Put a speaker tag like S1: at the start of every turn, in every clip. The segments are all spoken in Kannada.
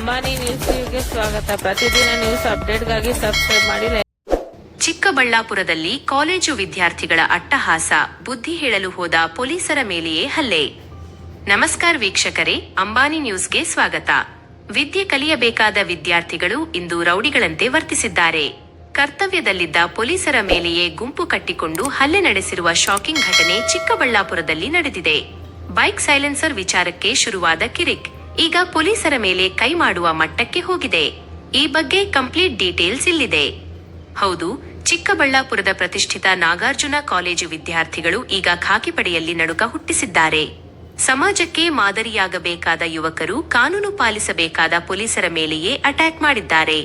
S1: ಅಂಬಾನಿ ನ್ಯೂಸ್ಗೆ ಸ್ವಾಗತ. ಪ್ರತಿದಿನ ನ್ಯೂಸ್ ಅಪ್ಡೇಟ್ಗಾಗಿ ಸಬ್ಸ್ಕ್ರೈಬ್ ಮಾಡಿ.
S2: ಚಿಕ್ಕಬಳ್ಳಾಪುರದಲ್ಲಿ ಕಾಲೇಜು ವಿದ್ಯಾರ್ಥಿಗಳ ಅಟ್ಟಹಾಸ, ಬುದ್ಧಿ ಹೇಳಲು ಹೋದ ಪೊಲೀಸರ ಮೇಲೆಯೇ ಹಲ್ಲೆ. ನಮಸ್ಕಾರ ವೀಕ್ಷಕರೇ, ಅಂಬಾನಿ ನ್ಯೂಸ್ಗೆ ಸ್ವಾಗತ. ವಿದ್ಯೆ ಕಲಿಯಬೇಕಾದ ವಿದ್ಯಾರ್ಥಿಗಳು ಇಂದು ರೌಡಿಗಳಂತೆ ವರ್ತಿಸಿದ್ದಾರೆ. ಕರ್ತವ್ಯದಲ್ಲಿದ್ದ ಪೊಲೀಸರ ಮೇಲೆಯೇ ಗುಂಪು ಕಟ್ಟಿಕೊಂಡು ಹಲ್ಲೆ ನಡೆಸಿರುವ ಶಾಕಿಂಗ್ ಘಟನೆ ಚಿಕ್ಕಬಳ್ಳಾಪುರದಲ್ಲಿ ನಡೆದಿದೆ. ಬೈಕ್ ಸೈಲೆನ್ಸರ್ ವಿಚಾರಕ್ಕೆ ಶುರುವಾದ ಕಿರಿಕ್ ಈಗ ಪೊಲೀಸರ ಮೇಲೆ ಕೈ ಮಾಡುವ ಮಟ್ಟಕ್ಕೆ ಹೋಗಿದೆ. ಈ ಬಗ್ಗೆ ಕಂಪ್ಲೀಟ್ ಡೀಟೇಲ್ಸ್ ಇಲ್ಲಿದೆ. ಹೌದು, ಚಿಕ್ಕಬಳ್ಳಾಪುರದ ಪ್ರತಿಷ್ಠಿತ ನಾಗಾರ್ಜುನ ಕಾಲೇಜು ವಿದ್ಯಾರ್ಥಿಗಳು ಈಗ ಖಾಕಿ ಪಡೆಯಲ್ಲಿ ನಡುಕ ಹುಟ್ಟಿಸಿದ್ದಾರೆ. ಸಮಾಜಕ್ಕೆ ಮಾದರಿಯಾಗಬೇಕಾದ ಯುವಕರು ಕಾನೂನು ಪಾಲಿಸಬೇಕಾದ ಪೊಲೀಸರ ಮೇಲೆಯೇ ಅಟ್ಯಾಕ್ ಮಾಡಿದ್ದಾರೆ.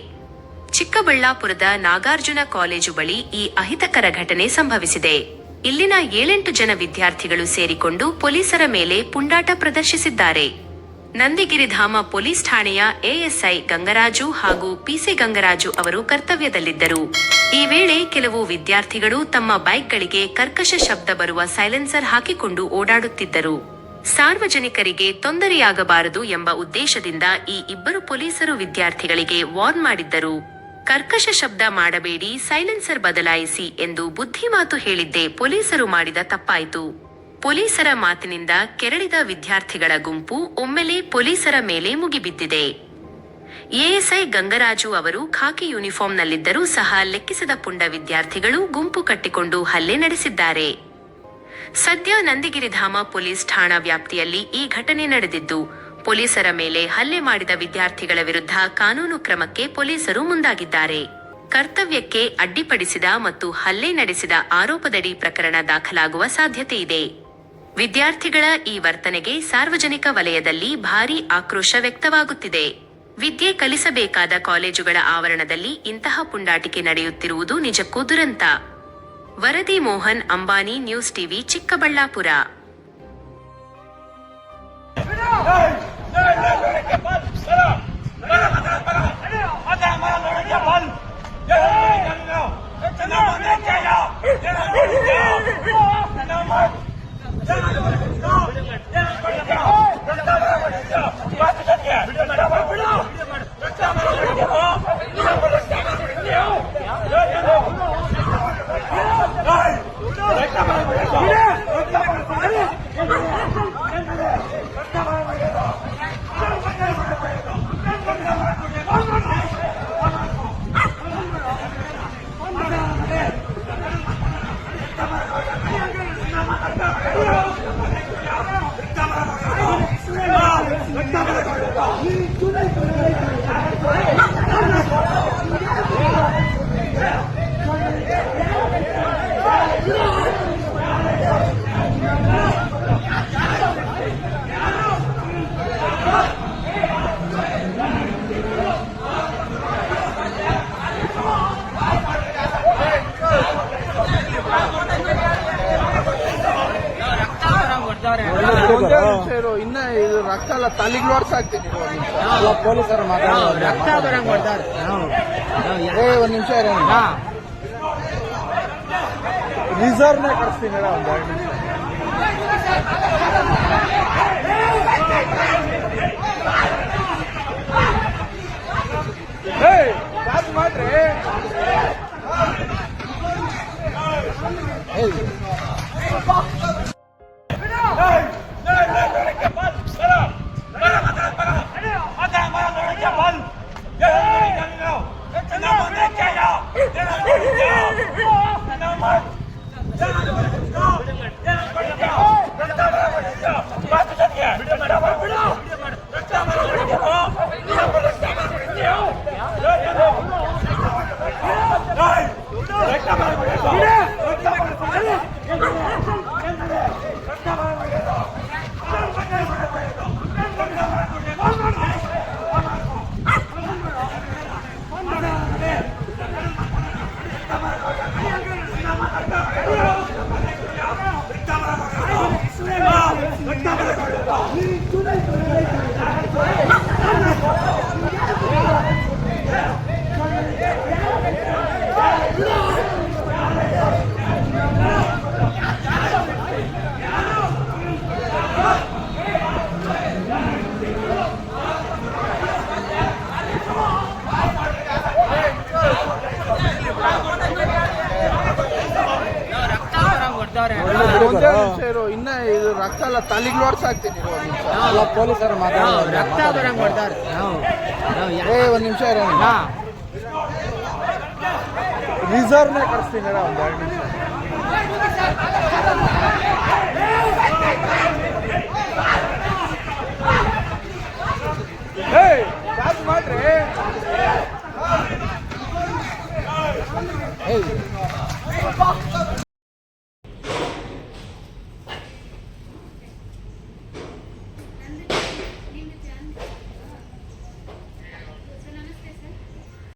S2: ಚಿಕ್ಕಬಳ್ಳಾಪುರದ ನಾಗಾರ್ಜುನ ಕಾಲೇಜು ಬಳಿ ಈ ಅಹಿತಕರ ಘಟನೆ ಸಂಭವಿಸಿದೆ. ಇಲ್ಲಿನ 7-8 ಜನ ವಿದ್ಯಾರ್ಥಿಗಳು ಸೇರಿಕೊಂಡು ಪೊಲೀಸರ ಮೇಲೆ ಪುಂಡಾಟ ಪ್ರದರ್ಶಿಸಿದ್ದಾರೆ. ನಂದಿಗಿರಿಧಾಮ ಪೊಲೀಸ್ ಠಾಣೆಯ ಎಎಸ್ಐ ಗಂಗರಾಜು ಹಾಗೂ ಪಿಸಿ ಗಂಗರಾಜು ಅವರು ಕರ್ತವ್ಯದಲ್ಲಿದ್ದರು. ಈ ವೇಳೆ ಕೆಲವು ವಿದ್ಯಾರ್ಥಿಗಳು ತಮ್ಮ ಬೈಕ್ಗಳಿಗೆ ಕರ್ಕಶ ಶಬ್ದ ಬರುವ ಸೈಲೆನ್ಸರ್ ಹಾಕಿಕೊಂಡು ಓಡಾಡುತ್ತಿದ್ದರು. ಸಾರ್ವಜನಿಕರಿಗೆ ತೊಂದರೆಯಾಗಬಾರದು ಎಂಬ ಉದ್ದೇಶದಿಂದ ಈ ಇಬ್ಬರು ಪೊಲೀಸರು ವಿದ್ಯಾರ್ಥಿಗಳಿಗೆ ವಾರ್ನ್ ಮಾಡಿದ್ದರು. ಕರ್ಕಶ ಶಬ್ದ ಮಾಡಬೇಡಿ, ಸೈಲೆನ್ಸರ್ ಬದಲಾಯಿಸಿ ಎಂದು ಬುದ್ಧಿಮಾತು ಹೇಳಿದ್ದೇ ಪೊಲೀಸರು ಮಾಡಿದ ತಪ್ಪಾಯಿತು. ಪೊಲೀಸರ ಮಾತಿನಿಂದ ಕೆರಳಿದ ವಿದ್ಯಾರ್ಥಿಗಳ ಗುಂಪು ಒಮ್ಮೆಲೆ ಪೊಲೀಸರ ಮೇಲೆ ಮುಗಿಬಿದ್ದಿದೆ. ಎಎಸ್ಐ ಗಂಗರಾಜು ಅವರು ಖಾಕಿ ಯೂನಿಫಾರ್ಮ್ನಲ್ಲಿದ್ದರೂ ಸಹ ಲೆಕ್ಕಿಸದ ಪುಂಡ ವಿದ್ಯಾರ್ಥಿಗಳು ಗುಂಪು ಕಟ್ಟಿಕೊಂಡು ಹಲ್ಲೆ ನಡೆಸಿದ್ದಾರೆ. ಸದ್ಯ ನಂದಿಗಿರಿಧಾಮ ಪೊಲೀಸ್ ಠಾಣಾ ವ್ಯಾಪ್ತಿಯಲ್ಲಿ ಈ ಘಟನೆ ನಡೆದಿದ್ದು, ಪೊಲೀಸರ ಮೇಲೆ ಹಲ್ಲೆ ಮಾಡಿದ ವಿದ್ಯಾರ್ಥಿಗಳ ವಿರುದ್ಧ ಕಾನೂನು ಕ್ರಮಕ್ಕೆ ಪೊಲೀಸರು ಮುಂದಾಗಿದ್ದಾರೆ. ಕರ್ತವ್ಯಕ್ಕೆ ಅಡ್ಡಿಪಡಿಸಿದ ಮತ್ತು ಹಲ್ಲೆ ನಡೆಸಿದ ಆರೋಪದಡಿ ಪ್ರಕರಣ ದಾಖಲಾಗುವ ಸಾಧ್ಯತೆ ಇದೆ. ವಿದ್ಯಾರ್ಥಿಗಳ ಈ ವರ್ತನೆಗೆ ಸಾರ್ವಜನಿಕ ವಲಯದಲ್ಲಿ ಭಾರೀ ಆಕ್ರೋಶ ವ್ಯಕ್ತವಾಗುತ್ತಿದೆ. ವಿದ್ಯೆ ಕಲಿಸಬೇಕಾದ ಕಾಲೇಜುಗಳ ಆವರಣದಲ್ಲಿ ಇಂತಹ ಪುಂಡಾಟಿಕೆ ನಡೆಯುತ್ತಿರುವುದು ನಿಜಕ್ಕೂ ದುರಂತ. ವರದಿ ಮೋಹನ್, ಅಂಬಾನಿ ನ್ಯೂಸ್ ಟಿವಿ, ಚಿಕ್ಕಬಳ್ಳಾಪುರ.
S3: ಇನ್ನ ಇದು ರಕ್ತ ಎಲ್ಲ ತಲೆಗೆ ನೋಡ್ಸಾಕ್ತೀನಿ.
S4: ಪೊಲೀಸರು
S3: ರಕ್ತ ಬರಂಗ್ ಮಾಡ್ತಾರೆ. ಒಂದ್ ನಿಮಿಷ ರಿಸರ್ವ್ನೇ ಕಳಿಸ್ತೀನಿ. ಒಂದ್ 2 ನಿಮಿಷ ಮಾಡ್ರಿ. Let's go. ಇನ್ನ ಇದು ರಕ್ತ ಎಲ್ಲ ತಲೆಗೆ ಲೋಡ್ಸಾಕ್ತೀನಿ
S4: ಎಲ್ಲ ಪೊಲೀಸರು
S5: ರಕ್ತ ಬರಂಗ್ ಮಾಡ್ತಾರೆ
S3: ಒಂದ್ ನಿಮಿಷ ಇರೋ ರಿಸರ್ವ್ನೇ ಕಳಿಸ್ತೀನಿ ಒಂದು 2 ನಿಮಿಷ ಮಾಡ್ರಿ